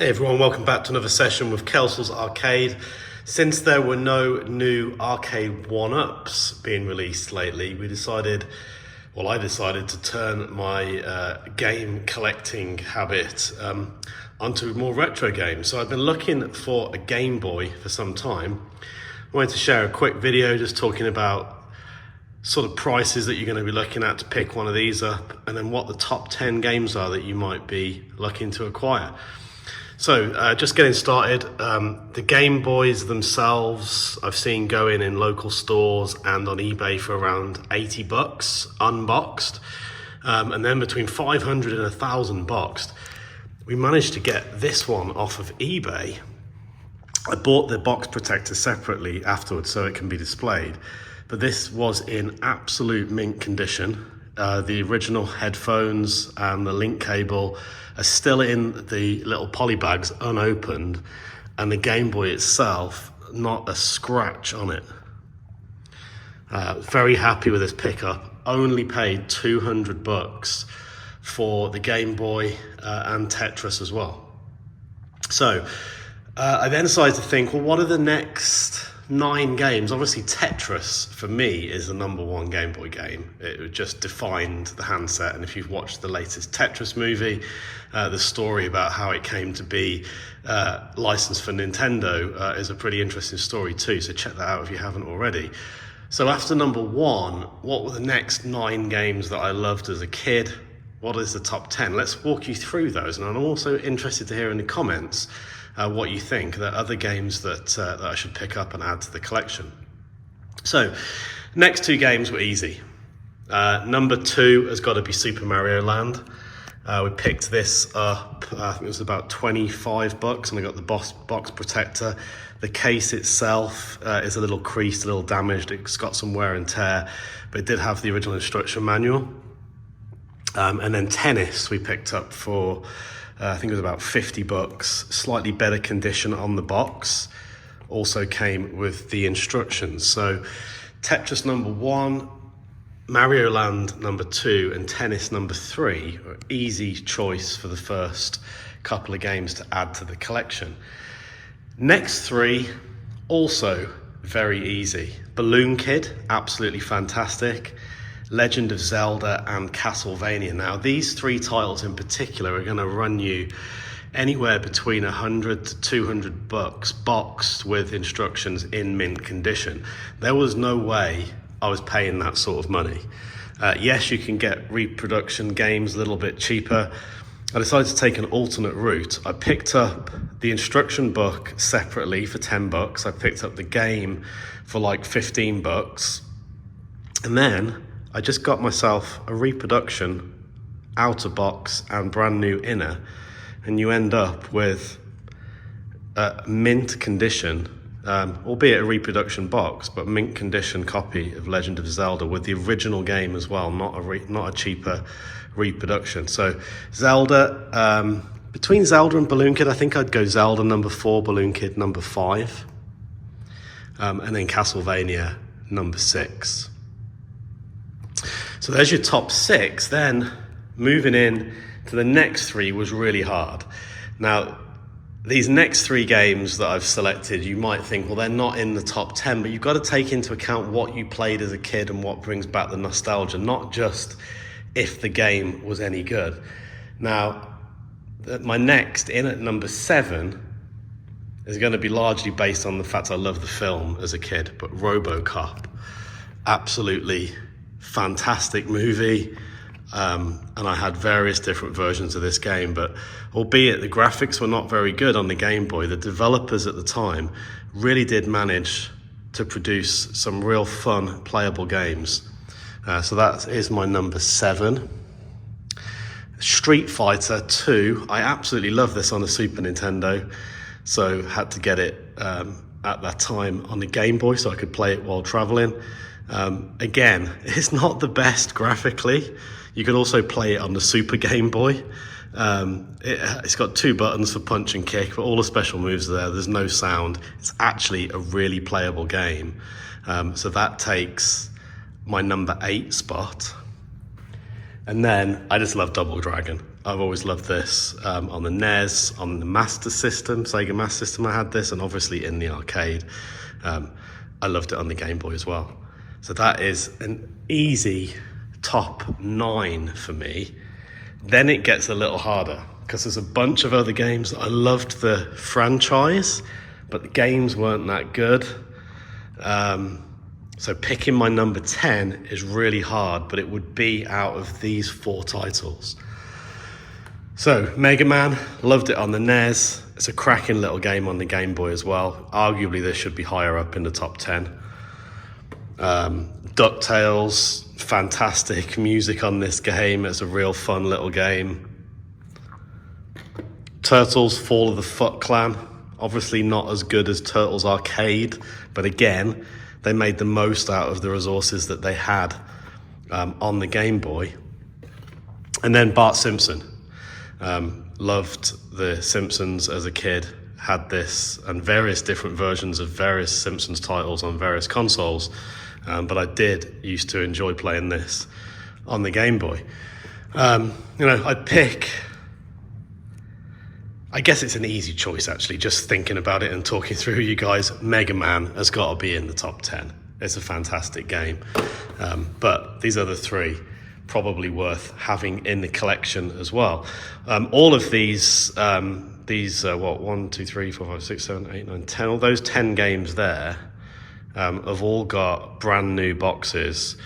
Hey everyone, welcome back to another session with Kelsel's Arcade. Since there were no new arcade one-ups being released lately, I decided to turn my game collecting habit onto more retro games. So I've been looking for a Game Boy for some time. I wanted to share a quick video just talking about sort of prices that you're going to be looking at to pick one of these up, and then what the top 10 games are that you might be looking to acquire. So just getting started, the Game Boys themselves I've seen going in local stores and on eBay for around $80 unboxed, and then between 500 and 1,000 boxed. We managed to get this one off of eBay. I bought the box protector separately afterwards so it can be displayed, but this was in absolute mint condition. The original headphones and the link cable are still in the little poly bags unopened, and the Game Boy itself, not a scratch on it. Very happy with this pickup. Only paid $200 for the Game Boy and Tetris as well. So I then decided to think, well, what are the next 9 games? Obviously Tetris for me is the #1 Game Boy game. It just defined the handset, and if you've watched the latest Tetris movie, the story about how it came to be licensed for Nintendo is a pretty interesting story too, so check that out if you haven't already. So after #1, what were the next 9 games that I loved as a kid? What is the top 10? Let's walk you through those, and I'm also interested to hear in the comments what you think. There are other games that I should pick up and add to the collection. So, next 2 games were easy. Number 2 has got to be Super Mario Land. We picked this up, I think it was about $25, and I got the box protector. The case itself is a little creased, a little damaged. It's got some wear and tear, but it did have the original instruction manual. And then Tennis we picked up for I think it was about $50, slightly better condition on the box. Also came with the instructions. So Tetris #1, Mario Land #2, and Tennis #3 are easy choice for the first couple of games to add to the collection. Next 3, also very easy. Balloon Kid, absolutely fantastic. Legend of Zelda and Castlevania. Now these 3 titles in particular are going to run you anywhere between $100 to $200 boxed with instructions in mint condition. There was no way I was paying that sort of money. Yes, you can get reproduction games a little bit cheaper. I decided to take an alternate route. I picked up the instruction book separately for $10. I picked up the game for like $15, and then I just got myself a reproduction outer box and brand new inner, and you end up with a mint condition, albeit a reproduction box, but mint condition copy of Legend of Zelda with the original game as well, not a cheaper reproduction. So Zelda, between Zelda and Balloon Kid, I think I'd go Zelda #4, Balloon Kid #5, and then Castlevania #6. So there's your top 6. Then moving in to the next 3 was really hard. Now, these next 3 games that I've selected, you might think, well, they're not in the top 10, but you've got to take into account what you played as a kid and what brings back the nostalgia, not just if the game was any good. Now, my next in at #7 is going to be largely based on the fact I love the film as a kid, but RoboCop, absolutely fantastic movie, and I had various different versions of this game, but albeit the graphics were not very good on the Game Boy, the developers at the time really did manage to produce some real fun playable games. So that is my #7. Street Fighter 2, I absolutely love this on the Super Nintendo, so had to get it at that time on the Game Boy so I could play it while traveling. Again, it's not the best graphically. You could also play it on the Super Game Boy. It's got 2 buttons for punch and kick, but all the special moves are there. There's no sound. It's actually a really playable game. So that takes my #8 spot. And then I just love Double Dragon. I've always loved this on the NES, on the Master System, Sega Master System I had this, and obviously in the arcade. I loved it on the Game Boy as well. So that is an easy top 9 for me. Then it gets a little harder because there's a bunch of other games that I loved the franchise, but the games weren't that good. So picking my number 10 is really hard, but it would be out of these 4 titles. So Mega Man, loved it on the NES. It's a cracking little game on the Game Boy as well. Arguably this should be higher up in the top 10. DuckTales, fantastic music on this game. It's a real fun little game. Turtles, Fall of the Foot Clan. Obviously not as good as Turtles Arcade, but again, they made the most out of the resources that they had on the Game Boy. And then Bart Simpson. Loved The Simpsons as a kid. Had this and various different versions of various Simpsons titles on various consoles. But I did used to enjoy playing this on the Game Boy. I'd pick... I guess it's an easy choice, actually, just thinking about it and talking through you guys. Mega Man has got to be in the top 10. It's a fantastic game. But these other 3, probably worth having in the collection as well. All of these 1, 2, 3, 4, 5, 6, 7, 8, 9, 10, all those 10 games there have all got brand new boxes,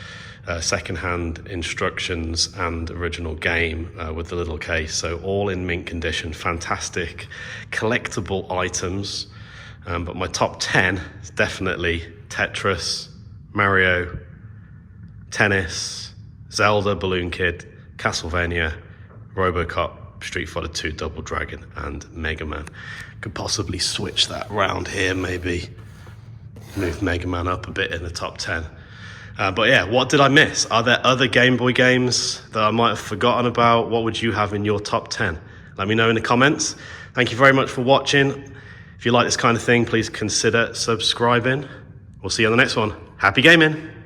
second-hand instructions and original game with the little case, so all in mint condition. Fantastic collectible items. But my top 10 is definitely Tetris, Mario, Tennis, Zelda, Balloon Kid, Castlevania, RoboCop, Street Fighter 2, Double Dragon, and Mega Man. Could possibly switch that round here, maybe move Mega Man up a bit in the top 10. But yeah, what did I miss? Are there other Game Boy games that I might have forgotten about? What would you have in your top 10? Let me know in the comments. Thank you very much for watching. If you like this kind of thing, please consider subscribing. We'll see you on the next one. Happy gaming!